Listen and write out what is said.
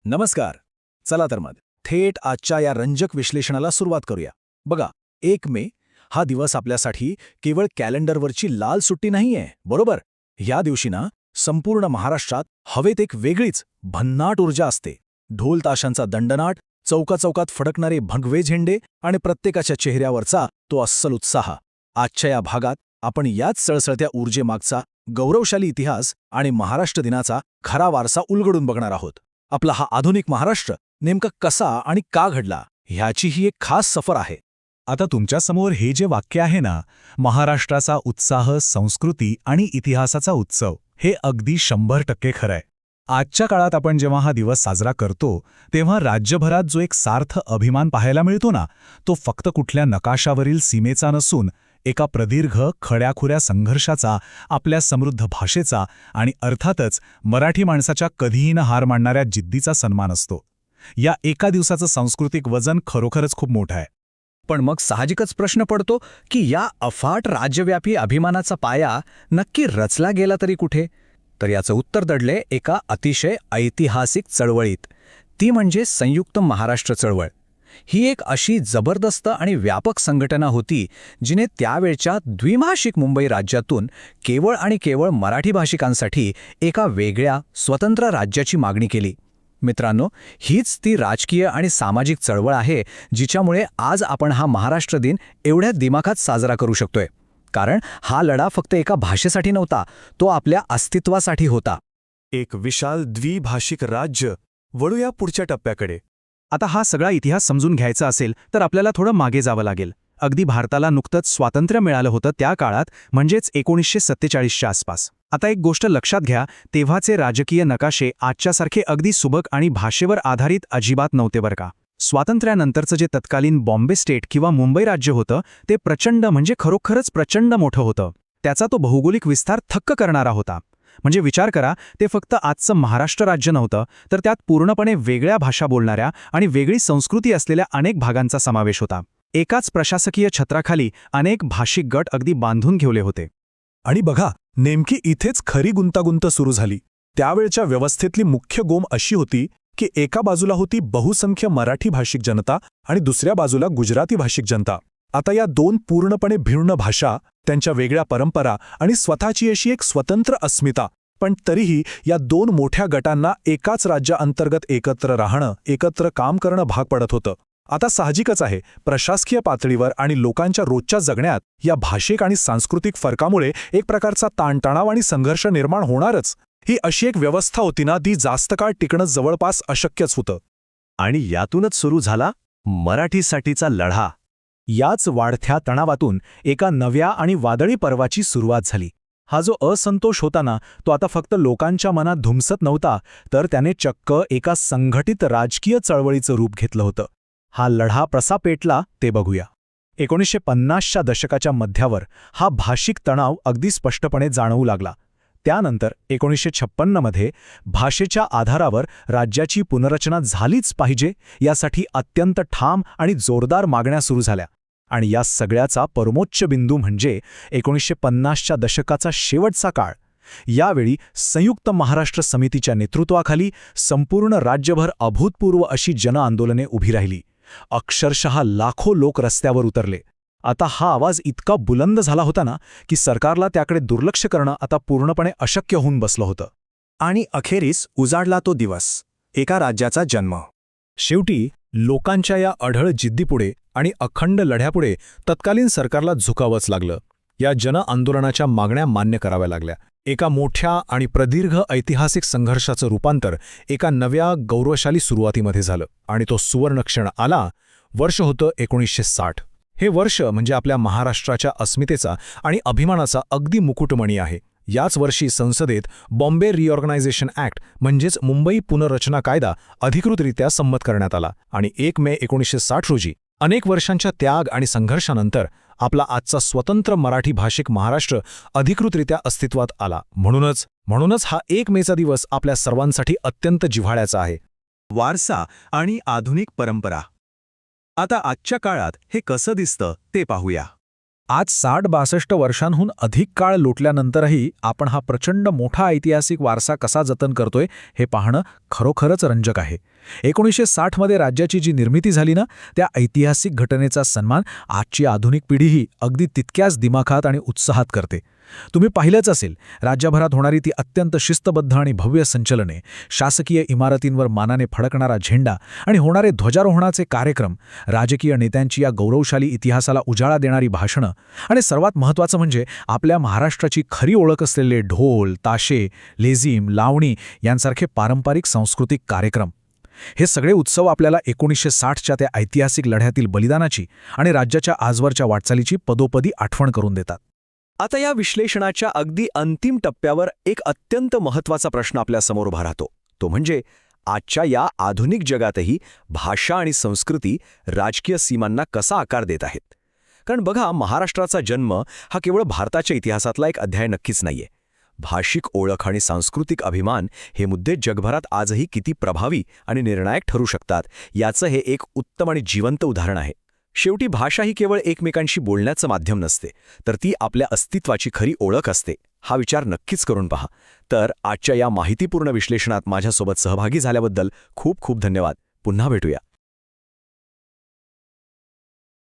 नमस्कार. चला तर मग थेट आजच्या या रंजक विश्लेषणाला सुरुवात करूया. बघा, 1 मे हा दिवस आपल्यासाठी केवळ कॅलेंडरवरची लाल सुट्टी नाहीये, बरोबर? ह्या दिवशी ना संपूर्ण महाराष्ट्रात हवेत एक वेगळीच भन्नाट ऊर्जा असते. ढोल ताशांचा दंडनाट, चौकाचौकात फडकणारे भगवे झेंडे आणि प्रत्येकाच्या चेहऱ्यावरचा तो अस्सल उत्साह. आजच्या या भागात आपण याच सळसळत्या ऊर्जेमागचा गौरवशाली इतिहास आणि महाराष्ट्र दिनाचा खरा वारसा उलगडून बघणार आहोत. आपला हा आधुनिक महाराष्ट्र नेमका कसा आणि का घडला ह्याची ही एक खास सफर आहे. आता तुमच्यासमोर हे जे वाक्य आहे ना, महाराष्ट्राचा उत्साह, संस्कृती आणि इतिहासाचा उत्सव, हे अगदी 100% खरं आहे. आजच्या काळात आपण जेव्हा हा दिवस साजरा करतो, तेव्हा राज्यभरात जो एक सार्थ अभिमान पाहायला मिळतो ना, तो फक्त कुठल्या नकाशावरील सीमेचा नसून एका प्रदीर्घ खड्याखुऱ्या संघर्षाचा, आपल्या समृद्ध भाषेचा आणि अर्थातच मराठी माणसाच्या कधीही न हार मानणाऱ्या जिद्दीचा सन्मान असतो. या एका दिवसाचं सांस्कृतिक वजन खरोखरच खूप मोठं आहे. पण मग साहजिकच प्रश्न पडतो की या अफाट राज्यव्यापी अभिमानाचा पाया नक्की रचला गेला तरी कुठे? तर याचं उत्तर दडले एका अतिशय ऐतिहासिक चळवळीत. ती म्हणजे संयुक्त महाराष्ट्र चळवळ. ही एक अशी जबरदस्त आणि व्यापक संघटना होती जिने त्यावेळच्या द्विभाषिक मुंबई राज्यातून केवळ आणि केवळ मराठी भाषिकांसाठी एका वेगळ्या स्वतंत्र राज्याची मागणी केली. मित्रांनो, हीच ती राजकीय आणि सामाजिक चळवळ आहे जिच्यामुळे आज आपण हा महाराष्ट्र दिन एवढ्या दिमाखात साजरा करू शकतोय. कारण हा लढा फक्त एका भाषेसाठी नव्हता, तो आपल्या अस्तित्वासाठी होता. एक विशाल द्विभाषिक राज्य. वळूया पुढच्या टप्प्याकडे. आता हा सगळा इतिहास समजून घ्यायचा असेल तर आपल्याला थोडं मागे जावं लागेल. अगदी भारताला नुकतंच स्वातंत्र्य मिळालं होतं त्या काळात, म्हणजेच 1947च्या आसपास. आता एक गोष्ट लक्षात घ्या, तेव्हाचे राजकीय नकाशे आजच्यासारखे अगदी सुबक आणि भाषेवर आधारित अजिबात नव्हते बरं का. स्वातंत्र्यानंतरचं जे तत्कालीन बॉम्बे स्टेट किंवा मुंबई राज्य होतं, ते प्रचंड म्हणजे खरोखरच प्रचंड मोठं होतं. त्याचा तो भौगोलिक विस्तार थक्क करणारा होता. म्हणजे विचार करा, ते फक्त आजचं महाराष्ट्र राज्य नव्हतं, तर त्यात पूर्णपणे वेगळ्या भाषा बोलणाऱ्या आणि वेगळी संस्कृती असलेल्या अनेक भागांचा समावेश होता. एकाच प्रशासकीय छत्राखाली अनेक भाषिक गट अगदी बांधून ठेवले होते. आणि बघा, नेमकी इथेच खरी गुंतागुंत सुरू झाली. त्यावेळच्या व्यवस्थेतली मुख्य गोम अशी होती की एका बाजूला होती बहुसंख्य मराठी भाषिक जनता आणि दुसऱ्या बाजूला गुजराती भाषिक जनता. आता या दोन पूर्णपणे भिन्न भाषा, त्यांच्या वेगळ्या परंपरा आणि स्वतःची अशी एक स्वतंत्र अस्मिता, पण तरीही या दोन मोठ्या गटांना एकाच राज्याअंतर्गत एकत्र राहणं, एकत्र काम करणं भाग पडत होतं. आता साहजिकच आहे, प्रशासकीय पातळीवर आणि लोकांच्या रोजच्या जगण्यात या भाषिक आणि सांस्कृतिक फरकामुळे एक प्रकारचा ताणतणाव आणि संघर्ष निर्माण होणारच. ही अशी एक व्यवस्था होती ना, ती जास्त काळ टिकणं जवळपास अशक्यच होतं. आणि यातूनच सुरू झाला मराठीसाठीचा लढा. याच वाढत्या तणावातून एका नव्या आणि वादळी पर्वाची सुरुवात झाली. हा जो असंतोष होता ना, तो आता फक्त लोकांच्या मनात धुमसत नव्हता, तर त्याने चक्क एका संघटित राजकीय चळवळीचं रूप घेतलं होतं. हा लढा कसा पेटला ते बघूया. 1950च्या दशकाच्या मध्यावर हा भाषिक तणाव अगदी स्पष्टपणे जाणवू लागला. त्यानंतर 1956मध्ये भाषेच्या आधारावर राज्याची पुनर्रचना झालीच पाहिजे यासाठी अत्यंत ठाम आणि जोरदार मागण्या सुरू झाल्या. आणि या सगळ्याचा परमोच्च बिंदू म्हणजे 1950च्या दशकाचा शेवटचा काळ. यावेळी संयुक्त महाराष्ट्र समितीच्या नेतृत्वाखाली संपूर्ण राज्यभर अभूतपूर्व अशी जनआंदोलने उभी राहिली. अक्षरशः लाखो लोक रस्त्यावर उतरले. आता हा आवाज इतका बुलंद झाला होता ना, की सरकारला त्याकडे दुर्लक्ष करणं आता पूर्णपणे अशक्य होऊन बसलं होतं. आणि अखेरीस उजाडला तो दिवस, एका राज्याचा जन्म. शेवटी लोकांच्या या अढळ जिद्दीपुढे आणि अखंड लढ्यापुढे तत्कालीन सरकारला झुकावंच लागलं. या जनआंदोलनाच्या मागण्या मान्य कराव्या लागल्या. एका मोठ्या आणि प्रदीर्घ ऐतिहासिक संघर्षाचं रूपांतर एका नव्या गौरवशाली सुरुवातीमध्ये झालं. आणि तो सुवर्णक्षण आला. वर्ष होतं 1960. हे वर्ष म्हणजे आपल्या महाराष्ट्राच्या अस्मितेचा आणि अभिमानाचा अगदी मुकुटमणी आहे. याच वर्षी संसदेत बॉम्बे रिऑर्गनायझेशन ॲक्ट म्हणजेच मुंबई पुनर्रचना कायदा अधिकृतरित्या संमत करण्यात आला. आणि 1 मे 1960 रोजी अनेक वर्षांच्या त्याग आणि संघर्षानंतर आपला आजचा स्वतंत्र मराठी भाषिक महाराष्ट्र अधिकृतरित्या अस्तित्वात आला. म्हणूनच हा 1 मेचा दिवस आपल्या सर्वांसाठी अत्यंत जिव्हाळ्याचा आहे. वारसा आणि आधुनिक परंपरा. आता आजच्या काळात हे कसं दिसतं ते पाहूया. आज 60-62 वर्षांहून अधिक काळ लोटल्यानंतरही आपण हा प्रचंड मोठा ऐतिहासिक वारसा कसा जतन करतोय हे पाहणं खरोखरच रंजक आहे. 1960मध्ये राज्याची जी निर्मिती झाली ना, त्या ऐतिहासिक घटनेचा सन्मान आजची आधुनिक पिढीही अगदी तितक्याच दिमाखात आणि उत्साहात करते. तुम्ही पाहिलंच असेल, राज्यभरात होणारी ती अत्यंत शिस्तबद्ध आणि भव्य संचलने, शासकीय इमारतींवर मानाने फडकणारा झेंडा आणि होणारे ध्वजारोहणाचे कार्यक्रम, राजकीय नेत्यांची या गौरवशाली इतिहासाला उजाळा देणारी भाषणं आणि सर्वात महत्त्वाचं म्हणजे आपल्या महाराष्ट्राची खरी ओळख असलेले ढोल, ताशे, लेझीम, लावणी यांसारखे पारंपरिक सांस्कृतिक कार्यक्रम. हे सगळे उत्सव आपल्याला 1960च्या त्या ऐतिहासिक लढ्यातील बलिदानाची आणि राज्याच्या आजवरच्या वाटचालीची पदोपदी आठवण करून देतात. आता या विश्लेषणाच्या अगदी अंतिम टप्प्यावर एक अत्यंत महत्त्वाचा प्रश्न आपल्यासमोर उभा राहतो. तो म्हणजे आजच्या या आधुनिक जगातही भाषा आणि संस्कृती राजकीय सीमांना कसा आकार देत आहेत. कारण बघा, महाराष्ट्राचा जन्म हा केवळ भारताच्या इतिहासातला एक अध्याय नक्कीच नाहीये. भाषिक ओळख आणि सांस्कृतिक अभिमान हे मुद्दे जगभरात आजही किती प्रभावी आणि निर्णायक ठरू शकतात याचं हे एक उत्तम आणि जिवंत उदाहरण आहे. शेवटी भाषा ही केवळ एकमेकांशी बोलण्याचं माध्यम नसते, तर ती आपल्या अस्तित्वाची खरी ओळख असते. हा विचार नक्कीच करून पहा. तर आजच्या या माहितीपूर्ण विश्लेषणात माझ्यासोबत सहभागी झाल्याबद्दल खूप खूप धन्यवाद. पुन्हा भेटूया.